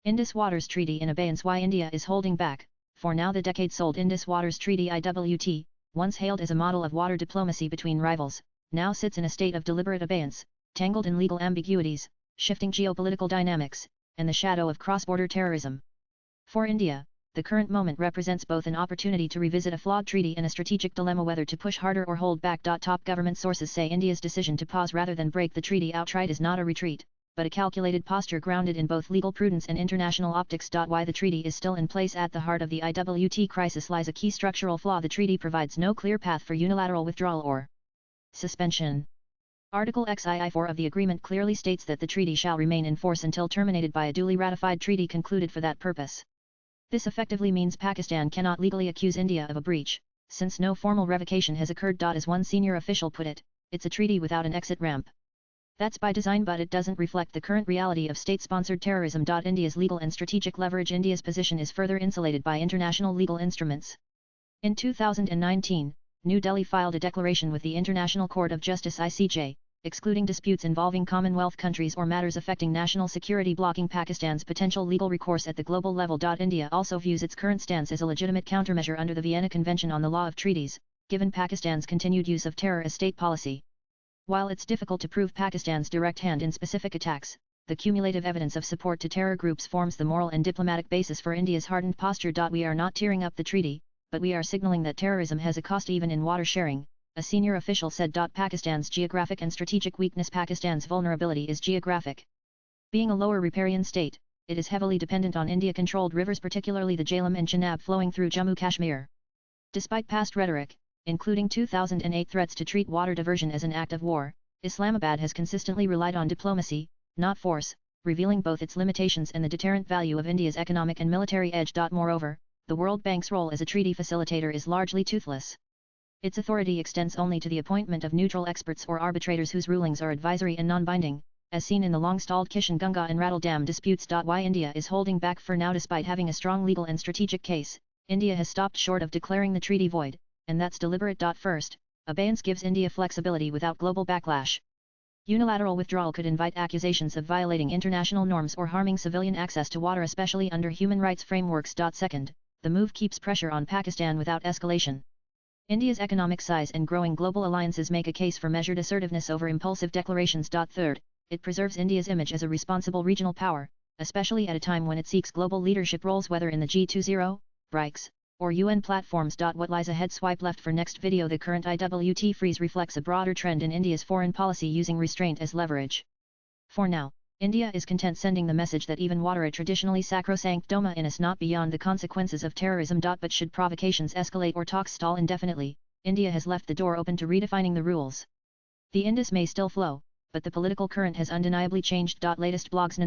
Indus Waters Treaty in abeyance. Why India is holding back. For now the decades-old Indus Waters Treaty IWT, once hailed as a model of water diplomacy between rivals, now sits in a state of deliberate abeyance, tangled in legal ambiguities, shifting geopolitical dynamics, and the shadow of cross-border terrorism. For India, the current moment represents both an opportunity to revisit a flawed treaty and a strategic dilemma whether to push harder or hold back. Top government sources say India's decision to pause rather than break the treaty outright is not a retreat, but a calculated posture grounded in both legal prudence and international optics. Why the treaty is still in place. At the heart of the IWT crisis lies a key structural flaw. The treaty provides no clear path for unilateral withdrawal or suspension. Article XII-4 of the agreement clearly states that the treaty shall remain in force until terminated by a duly ratified treaty concluded for that purpose. This effectively means Pakistan cannot legally accuse India of a breach, since no formal revocation has occurred. As one senior official put it, it's a treaty without an exit ramp. That's by design, but it doesn't reflect the current reality of state-sponsored terrorism. India's legal and strategic leverage. India's position is further insulated by international legal instruments. In 2019, New Delhi filed a declaration with the International Court of Justice (ICJ), excluding disputes involving Commonwealth countries or matters affecting national security, blocking Pakistan's potential legal recourse at the global level. India also views its current stance as a legitimate countermeasure under the Vienna Convention on the Law of Treaties, given Pakistan's continued use of terror as state policy. While it's difficult to prove Pakistan's direct hand in specific attacks, the cumulative evidence of support to terror groups forms the moral and diplomatic basis for India's hardened posture. We are not tearing up the treaty, but we are signaling that terrorism has a cost even in water sharing, a senior official said. Pakistan's geographic and strategic weakness. Pakistan's vulnerability is geographic. Being a lower riparian state, it is heavily dependent on India-controlled rivers, particularly the Jhelum and Chenab flowing through Jammu Kashmir. Despite past rhetoric, including 2008 threats to treat water diversion as an act of war, Islamabad has consistently relied on diplomacy, not force, revealing both its limitations and the deterrent value of India's economic and military edge. Moreover, the World Bank's role as a treaty facilitator is largely toothless. Its authority extends only to the appointment of neutral experts or arbitrators whose rulings are advisory and non-binding, as seen in the long-stalled Kishan Ganga and Rattle Dam disputes. Why India is holding back. For now, despite having a strong legal and strategic case, India has stopped short of declaring the treaty void, and that's deliberate. First, abeyance gives India flexibility without global backlash. Unilateral withdrawal could invite accusations of violating international norms or harming civilian access to water, especially under human rights frameworks. Second, the move keeps pressure on Pakistan without escalation. India's economic size and growing global alliances make a case for measured assertiveness over impulsive declarations. Third, it preserves India's image as a responsible regional power, especially at a time when it seeks global leadership roles, whether in the G20, BRICS, or UN platforms. What lies ahead? Swipe left for next video. The current IWT freeze reflects a broader trend in India's foreign policy using restraint as leverage. For now, India is content sending the message that even water, a traditionally sacrosanct domain, is not beyond the consequences of terrorism. But should provocations escalate or talks stall indefinitely, India has left the door open to redefining the rules. The Indus may still flow, but the political current has undeniably changed. Latest blogs.